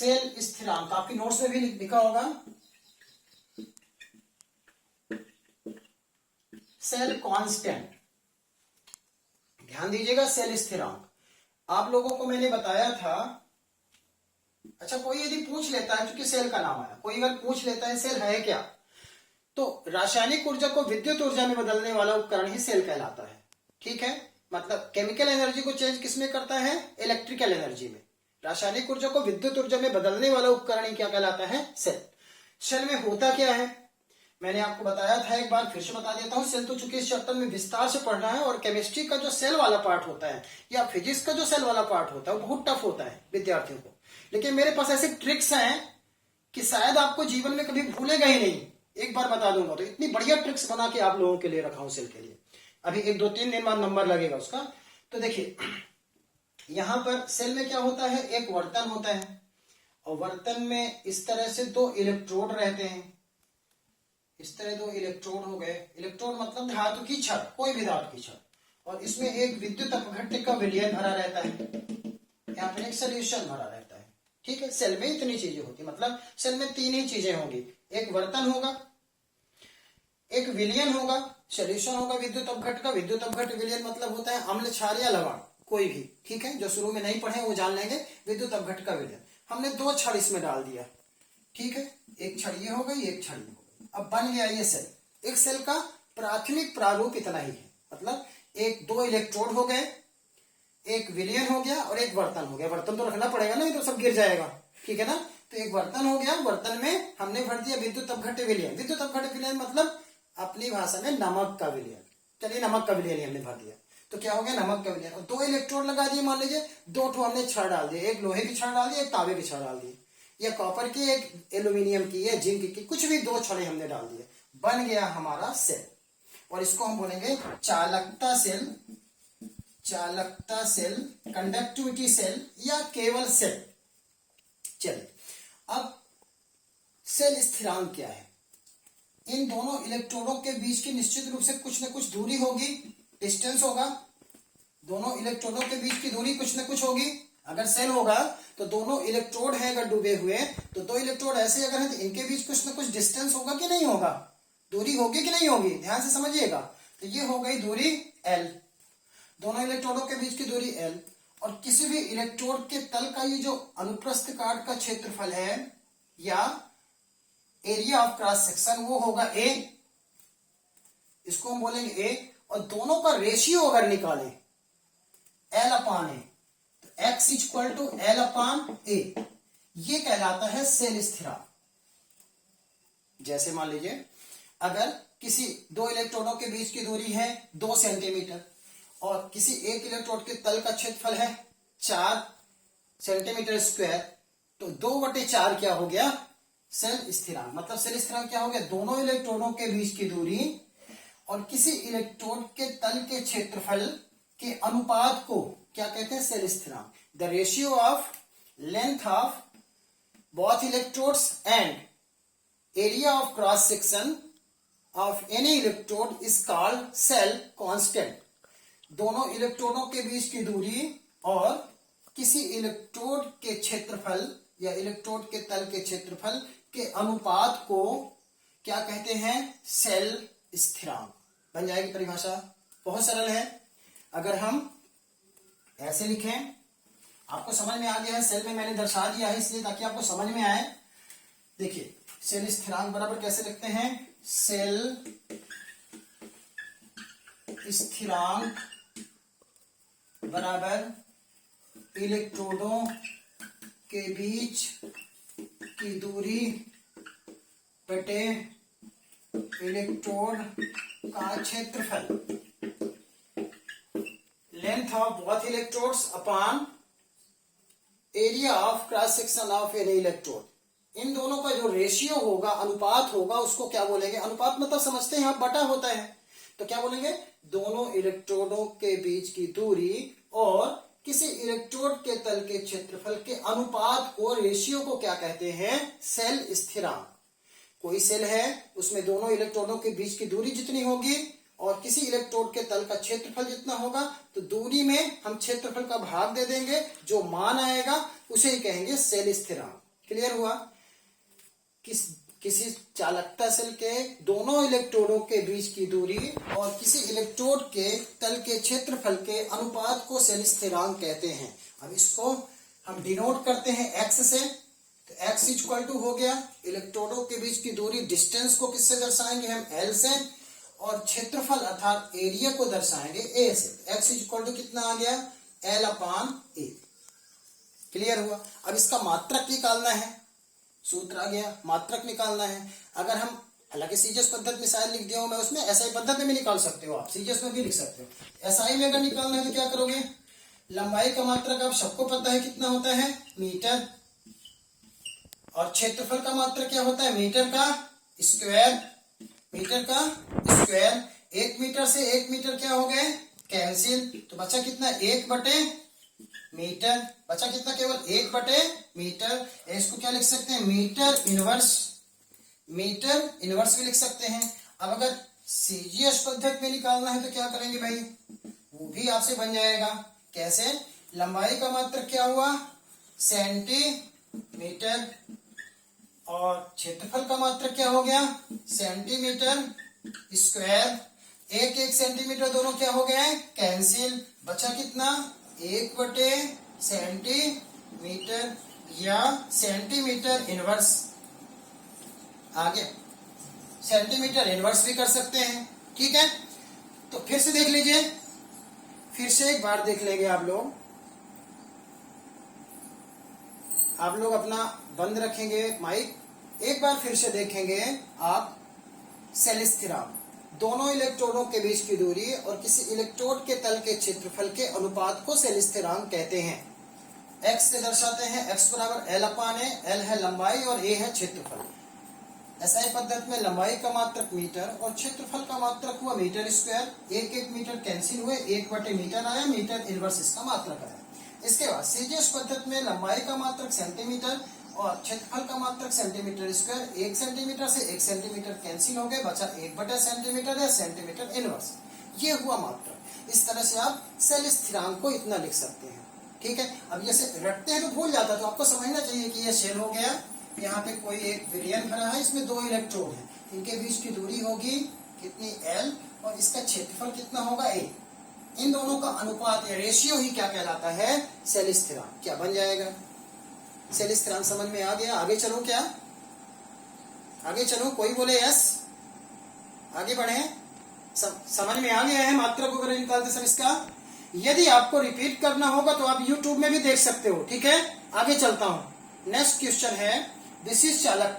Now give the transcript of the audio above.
Cell स्थिरांक आपकी notes में भी लिखा होगा, सेल कांस्टेंट। ध्यान दीजिएगा, सेल स्थिरांक आप लोगों को मैंने बताया था। अच्छा, कोई यदि पूछ लेता है, क्योंकि सेल का नाम आया, कोई अगर पूछ लेता है सेल है क्या, तो रासायनिक ऊर्जा को विद्युत ऊर्जा में बदलने वाला उपकरण ही सेल कहलाता है। ठीक है, मतलब केमिकल एनर्जी को चेंज किसमें करता है, इलेक्ट्रिकल एनर्जी में। रासायनिक ऊर्जा को विद्युत ऊर्जा में बदलने वाला उपकरण ही क्या कहलाता है, सेल। सेल में होता क्या है, मैंने आपको बताया था, एक बार फिर से बता देता हूं। सेल तो चूंकि इस चैप्टर में विस्तार से पढ़ना है, और केमिस्ट्री का जो सेल वाला पार्ट होता है या फिजिक्स का जो सेल वाला पार्ट होता है वो बहुत टफ होता है विद्यार्थियों को। लेकिन मेरे पास ऐसे ट्रिक्स हैं कि शायद आपको जीवन में कभी भूलेगा ही नहीं, एक बार बता दूंगा तो। इतनी बढ़िया ट्रिक्स बना के आप लोगों के लिए रखा हूं सेल के लिए। अभी 1-2-3 दिन बाद नंबर लगेगा उसका। तो देखिए, यहां पर सेल में क्या होता है, एक वर्तन होता है, और वर्तन में इस तरह से 2 इलेक्ट्रोड रहते हैं। इस तरह 2 इलेक्ट्रोड हो गए। इलेक्ट्रोड मतलब धातु की छड़, कोई भी धातु की छड़, और इसमें एक विद्युत अपघट्य का विलयन भरा रहता है, यहाँ पर एक सोल्यूशन भरा रहता है। ठीक है, सेल में इतनी चीजें होती, मतलब सेल में 3 ही चीजें होंगी, एक वर्तन होगा, एक विलयन होगा, सोल्यूशन होगा विद्युत अपघट्य का। विद्युत अपघट्य विलयन मतलब होता है अम्ल, क्षार या लवण, कोई भी। ठीक है, जो शुरू में नहीं पढ़े वो जान लेंगे। विद्युत अपघट्य का विलयन, हमने 2 छड़ इसमें डाल दिया। ठीक है, एक छड़ ये हो गई, एक छड़ ये हो गई, अब बन गया ये सेल। एक सेल का प्राथमिक प्रारूप इतना ही है, मतलब 2 इलेक्ट्रोड हो गए, एक विलयन हो गया और एक वर्तन हो गया। वर्तन तो रखना पड़ेगा ना, नहीं तो सब गिर जाएगा। ठीक है ना, तो एक वर्तन हो गया, वर्तन में हमने भर दिया विद्युत अपघट्य विलयन। विद्युत अपघट्य विलयन मतलब अपनी भाषा में नमक का विलयन। चलिए, नमक का विलयन हमने भर दिया, तो क्या हो गया, नमक का विलयन। और 2 इलेक्ट्रोड लगा दिए, मान लीजिए 2 ठो हमने छड़ डाल दिए, एक लोहे की छड़ डाल दी, एक तांबे की छड़ डाल दी, या कॉपर की, एक एल्यूमिनियम की, या जिंक की, कुछ भी 2 छड़े हमने डाल दिए, बन गया हमारा सेल। और इसको हम बोलेंगे चालकता सेल, चालकता सेल, कंडक्टिविटी सेल, या केवल सेल। चलिए, अब सेल स्थिरांक क्या है। इन दोनों इलेक्ट्रोडों के बीच की निश्चित रूप से कुछ न कुछ दूरी होगी, डिस्टेंस होगा। दोनों इलेक्ट्रोडों के बीच की दूरी कुछ न कुछ होगी। अगर सेल होगा तो दोनों इलेक्ट्रोड हैं अगर डूबे हुए, तो 2 इलेक्ट्रोड ऐसे अगर हैं तो इनके बीच कुछ न कुछ डिस्टेंस होगा कि नहीं होगा, दूरी होगी कि नहीं होगी, ध्यान से समझिएगा। तो ये हो गई दूरी L, दोनों इलेक्ट्रोडों के बीच की दूरी L। और किसी भी इलेक्ट्रोड के तल का ये जो अनुप्रस्थ काट का क्षेत्रफल है, या एरिया ऑफ क्रॉस सेक्शन, वो होगा A, इसको हम बोलेंगे A। और दोनों का रेशियो अगर निकालें L/A, तो X = L/A, ये कहलाता है सेल स्थिरांक। जैसे मान लीजिए, अगर किसी 2 इलेक्ट्रोडों के बीच की दूरी है 2 सेंटीमीटर, और किसी एक इलेक्ट्रोड के तल का क्षेत्रफल है 4 सेंटीमीटर स्क्वायर, तो 2/4 क्या हो गया, सेल स्थिरांक। मतलब सेल स्थिरांक क्या हो गया, दोनों इलेक्ट्रोडों के बीच की दूरी और किसी इलेक्ट्रोड के तल के क्षेत्रफल के अनुपात को क्या कहते हैं, सेल स्थिरांक। The ratio of length of both electrodes and area of cross section of any electrode is called cell constant. दोनों इलेक्ट्रोडों के बीच की दूरी और किसी इलेक्ट्रोड के क्षेत्रफल या इलेक्ट्रोड के तल के क्षेत्रफल के अनुपात को क्या कहते हैं, सेल स्थिरांक। बन जाएगी परिभाषा, बहुत सरल है। अगर हम ऐसे लिखें, आपको समझ में आ गया है, सेल में मैंने दर्शा दिया है इसलिए ताकि आपको समझ में आए। देखिए, सेल स्थिरांक बराबर कैसे लिखते हैं, सेल स्थिरांक बराबर इलेक्ट्रोडों के बीच की दूरी बटे इलेक्ट्रोड का क्षेत्रफल, length of both electrodes upon area of cross section of any electrode. इन दोनों का जो रेशियो होगा, अनुपात होगा, उसको क्या बोलेंगे, अनुपात मतलब समझते हैं आप, बटा होता है, तो क्या बोलेंगे, दोनों इलेक्ट्रोडों के बीच की दूरी और किसी इलेक्ट्रोड के तल के क्षेत्रफल के अनुपात को, रेशियो को क्या कहते हैं, सेल स्थिरांक। कोई सेल है, उसमें दोनों इलेक्ट्रोडों के बीच की दूरी जितनी होगी और किसी इलेक्ट्रोड के तल का क्षेत्रफल जितना होगा, तो दूरी में हम क्षेत्रफल का भाग दे देंगे, जो मान आएगा उसे ही कहेंगे सेल स्थिरांक। क्लियर हुआ? किसी चालकता सेल के दोनों इलेक्ट्रोडों के बीच की दूरी और किसी इलेक्ट्रोड के तल के क्षेत्रफल के अनुपात को सेल स्थिरांक कहते हैं। अब इसको हम डिनोट करते हैं एक्स से, तो एक्स इक्वल टू हो गया इलेक्ट्रोडों के बीच की दूरी, डिस्टेंस को किससे दर्शाएंगे हम? एल से, और क्षेत्रफल अर्थात एरिया को दर्शाएंगे ए से। एक्स इक्वल टू कितना आ गया? एल अपान ए। क्लियर हुआ? अब इसका मात्रक निकालना है, सूत्र आ गया, मात्रक निकालना है। अगर हम, हालांकि सीजीएस पद्धति में शायद लिख दिया हूं मैं, उसमें एसआई पद्धति में भी निकाल सकते हो आप, सीजीएस में भी लिख सकते हो। एसआई में अगर निकालना है तो क्या करोगे? लंबाई का मात्रक आप सबको पता है कितना होता है? मीटर। और क्षेत्रफल का मात्रक क्या होता है? मीटर का स्क्वायर। मीटर का स्क्वायर। 1 मीटर से 1 मीटर क्या हो गए? कैंसिल। तो बचा कितना? 1 बटे मीटर। बचा कितना? केवल 1 बटे मीटर। इसको क्या लिख सकते हैं? Metre inverse. मीटर इनवर्स भी लिख सकते हैं। अब अगर सीजीएस पद्धति में निकालना है तो क्या करेंगे भाई? वो भी आपसे बन जाएगा। कैसे? लंबाई का मात्रक क्या हुआ? सेंटीमीटर। और क्षेत्रफल का मात्रक क्या हो गया? Centimetre square. 1 सेंटीमीटर दोनों क्या हो गए? कैंसिल। बचा कितना? 1 बटे सेंटीमीटर या सेंटीमीटर इनवर्स। आगे सेंटीमीटर इनवर्स भी कर सकते हैं। ठीक है, तो फिर से देख लीजिए, फिर से एक बार देख लेंगे आप लोग अपना बंद रखेंगे माइक, एक बार फिर से देखेंगे आप सेल स्थिरांक। दोनों इलेक्ट्रोडों के बीच की दूरी और किसी इलेक्ट्रोड के तल के क्षेत्रफल के अनुपात को सेल स्थिरांक कहते हैं। एक्स से दर्शाते हैं, एक्स बराबर एल अपान ए। एल है लंबाई और ए है क्षेत्रफल। एसआई पद्धति में लंबाई का मात्रक मीटर और क्षेत्रफल का मात्रक हुआ मीटर स्क्वायर। 1 मीटर कैंसिल हुए, 1 बटे मीटर आया, मीटर इनवर्स इसका मात्रक आया। इसके बाद सीजीएस पद्धति में लंबाई का मात्रक सेंटीमीटर और क्षेत्रफल का मात्रक सेंटीमीटर स्क्वायर। 1 सेंटीमीटर से 1 सेंटीमीटर कैंसिल हो गए, बचा 1 बटे सेंटीमीटर या सेंटीमीटर इनवर्स। ये हुआ मात्रक। इस तरह से आप सेल स्थिरांक को इतना लिख सकते हैं। ठीक है, अब जैसे रटते हैं तो भूल जाता है, तो आपको समझना चाहिए कि ये सेल हो गया, यहाँ पे कोई एक विलयन भरा है, इसमें 2 इलेक्ट्रोड है, इनके बीच की दूरी होगी कितनी? एल, और इसका क्षेत्रफल कितना होगा? ए। इन दोनों का अनुपात या रेशियो ही क्या कहलाता है? सेल स्थिरांक। क्या बन जाएगा? सेल स्थिरांक समझ में आ गया? आगे चलो, क्या आगे चलो? कोई बोले यस, आगे बढ़े। समझ में आ गया है मात्रक वगैरह निकालते समय इसका? यदि आपको रिपीट करना होगा तो आप YouTube में भी देख सकते हो। ठीक है, आगे चलता हूं। नेक्स्ट क्वेश्चन है, विशिष्ट चालक